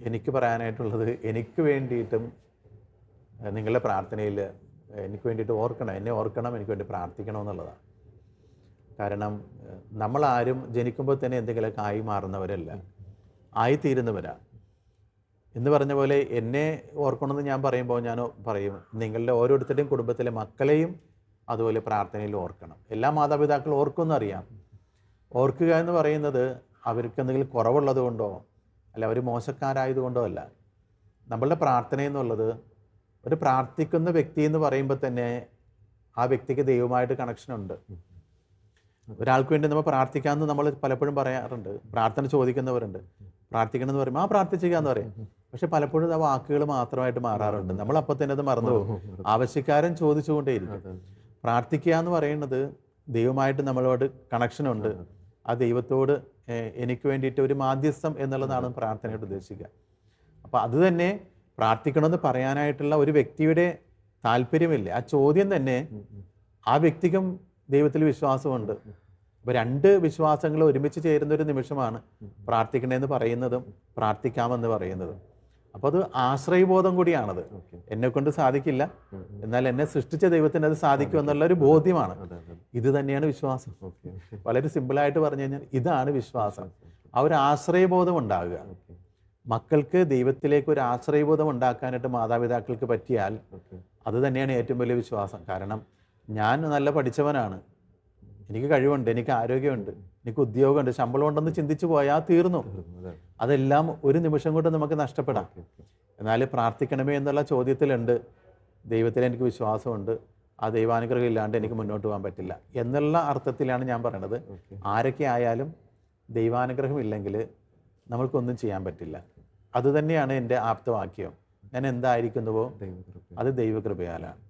എനിക്ക് പറയാനായിട്ടുള്ളത് എനിക്ക് വേണ്ടിയിട്ടും നിങ്ങളുടെ പ്രാർത്ഥനയിൽ എനിക്ക് വേണ്ടിയിട്ട് ഓർക്കണം, എന്നെ ഓർക്കണം, എനിക്ക് വേണ്ടി പ്രാർത്ഥിക്കണം എന്നുള്ളതാണ്. കാരണം നമ്മളാരും ജനിക്കുമ്പോൾ തന്നെ എന്തെങ്കിലുമൊക്കെ ആയി മാറുന്നവരല്ല, ആയിത്തീരുന്നവരാണ്. എന്ന് പറഞ്ഞ പോലെ എന്നെ ഓർക്കണമെന്ന് ഞാൻ പറയുമ്പോൾ ഞാൻ പറയും, നിങ്ങളുടെ ഓരോരുത്തരുടെയും കുടുംബത്തിലെ മക്കളെയും അതുപോലെ പ്രാർത്ഥനയിൽ ഓർക്കണം. എല്ലാ മാതാപിതാക്കളും ഓർക്കുമെന്നറിയാം. ഓർക്കുക എന്ന് പറയുന്നത് അവർക്ക് എന്തെങ്കിലും കുറവുള്ളത് കൊണ്ടോ അല്ല അവർ മോശക്കാരായതുകൊണ്ടോ അല്ല. നമ്മളുടെ പ്രാർത്ഥന എന്നുള്ളത് ഒരു പ്രാർത്ഥിക്കുന്ന വ്യക്തി എന്ന് പറയുമ്പോൾ തന്നെ ആ വ്യക്തിക്ക് ദൈവമായിട്ട് കണക്ഷനുണ്ട്. ഒരാൾക്ക് വേണ്ടി നമ്മൾ പ്രാർത്ഥിക്കാമെന്ന് നമ്മൾ പലപ്പോഴും പറയാറുണ്ട്. പ്രാർത്ഥന ചോദിക്കുന്നവരുണ്ട്. പ്രാർത്ഥിക്കണം എന്ന് പറയുമ്പോൾ പ്രാർത്ഥിച്ചിരിക്കാന്ന് പറയും. പക്ഷെ പലപ്പോഴും ആ വാക്കുകൾ മാത്രമായിട്ട് മാറാറുണ്ട്. നമ്മൾ അപ്പം തന്നെ അത് മറന്നു പോകും. ആവശ്യക്കാരൻ ചോദിച്ചുകൊണ്ടേയിരിക്കും. പ്രാർത്ഥിക്കുക എന്ന് പറയുന്നത് ദൈവമായിട്ട് നമ്മളോട് കണക്ഷനുണ്ട്. ആ ദൈവത്തോട് എനിക്ക് വേണ്ടിയിട്ട് ഒരു മാധ്യസ്ഥം എന്നുള്ളതാണ് പ്രാർത്ഥനയോട് ഉദ്ദേശിക്കുക. അപ്പോൾ അത് തന്നെ പ്രാർത്ഥിക്കണമെന്ന് പറയാനായിട്ടുള്ള ഒരു വ്യക്തിയുടെ താല്പര്യമില്ല. ആ ചോദ്യം തന്നെ ആ വ്യക്തിക്കും ദൈവത്തിൽ വിശ്വാസമുണ്ട്. അപ്പോൾ രണ്ട് വിശ്വാസങ്ങൾ ഒരുമിച്ച് ചേരുന്ന ഒരു നിമിഷമാണ് പ്രാർത്ഥിക്കണമെന്ന് പറയുന്നതും പ്രാർത്ഥിക്കാമെന്ന് പറയുന്നതും. അപ്പോൾ അത് ആശ്രയബോധം കൂടിയാണത്. എന്നെ കൊണ്ട് സാധിക്കില്ല, എന്നാൽ എന്നെ സൃഷ്ടിച്ച ദൈവത്തിന് അത് സാധിക്കും എന്നുള്ള ഒരു ബോധ്യമാണ്. ഇത് തന്നെയാണ് വിശ്വാസം. വളരെ സിമ്പിളായിട്ട് പറഞ്ഞു കഴിഞ്ഞാൽ ഇതാണ് വിശ്വാസം. ആ ഒരു ആശ്രയബോധം ഉണ്ടാകുക. മക്കൾക്ക് ദൈവത്തിലേക്ക് ഒരു ആശ്രയബോധം ഉണ്ടാക്കാനായിട്ട് മാതാപിതാക്കൾക്ക് പറ്റിയാൽ അത് തന്നെയാണ് ഏറ്റവും വലിയ വിശ്വാസം. കാരണം ഞാൻ നല്ല പഠിച്ചവനാണ്, എനിക്ക് കഴിവുണ്ട്, എനിക്ക് ആരോഗ്യമുണ്ട്, എനിക്ക് ഉദ്യോഗമുണ്ട്, ശമ്പളം ഉണ്ടെന്ന് ചിന്തിച്ചു പോയാൽ തീർന്നു. അതെല്ലാം ഒരു നിമിഷം കൊണ്ട് നമുക്ക് നഷ്ടപ്പെടാം. എന്നാൽ പ്രാർത്ഥിക്കണമേ എന്നുള്ള ചോദ്യത്തിലുണ്ട് ദൈവത്തിൽ എനിക്ക് വിശ്വാസമുണ്ട്, ആ ദൈവാനുഗ്രഹം ഇല്ലാണ്ട് എനിക്ക് മുന്നോട്ട് പോകാൻ പറ്റില്ല എന്നുള്ള അർത്ഥത്തിലാണ് ഞാൻ പറയണത്. ആരൊക്കെ ആയാലും ദൈവാനുഗ്രഹം ഇല്ലെങ്കിൽ നമ്മൾക്കൊന്നും ചെയ്യാൻ പറ്റില്ല. അതുതന്നെയാണ് എൻ്റെ ആപ്തവാക്യം. ഞാൻ എന്തായിരിക്കുന്നുവോ അത് ദൈവകൃപയാലാണ്.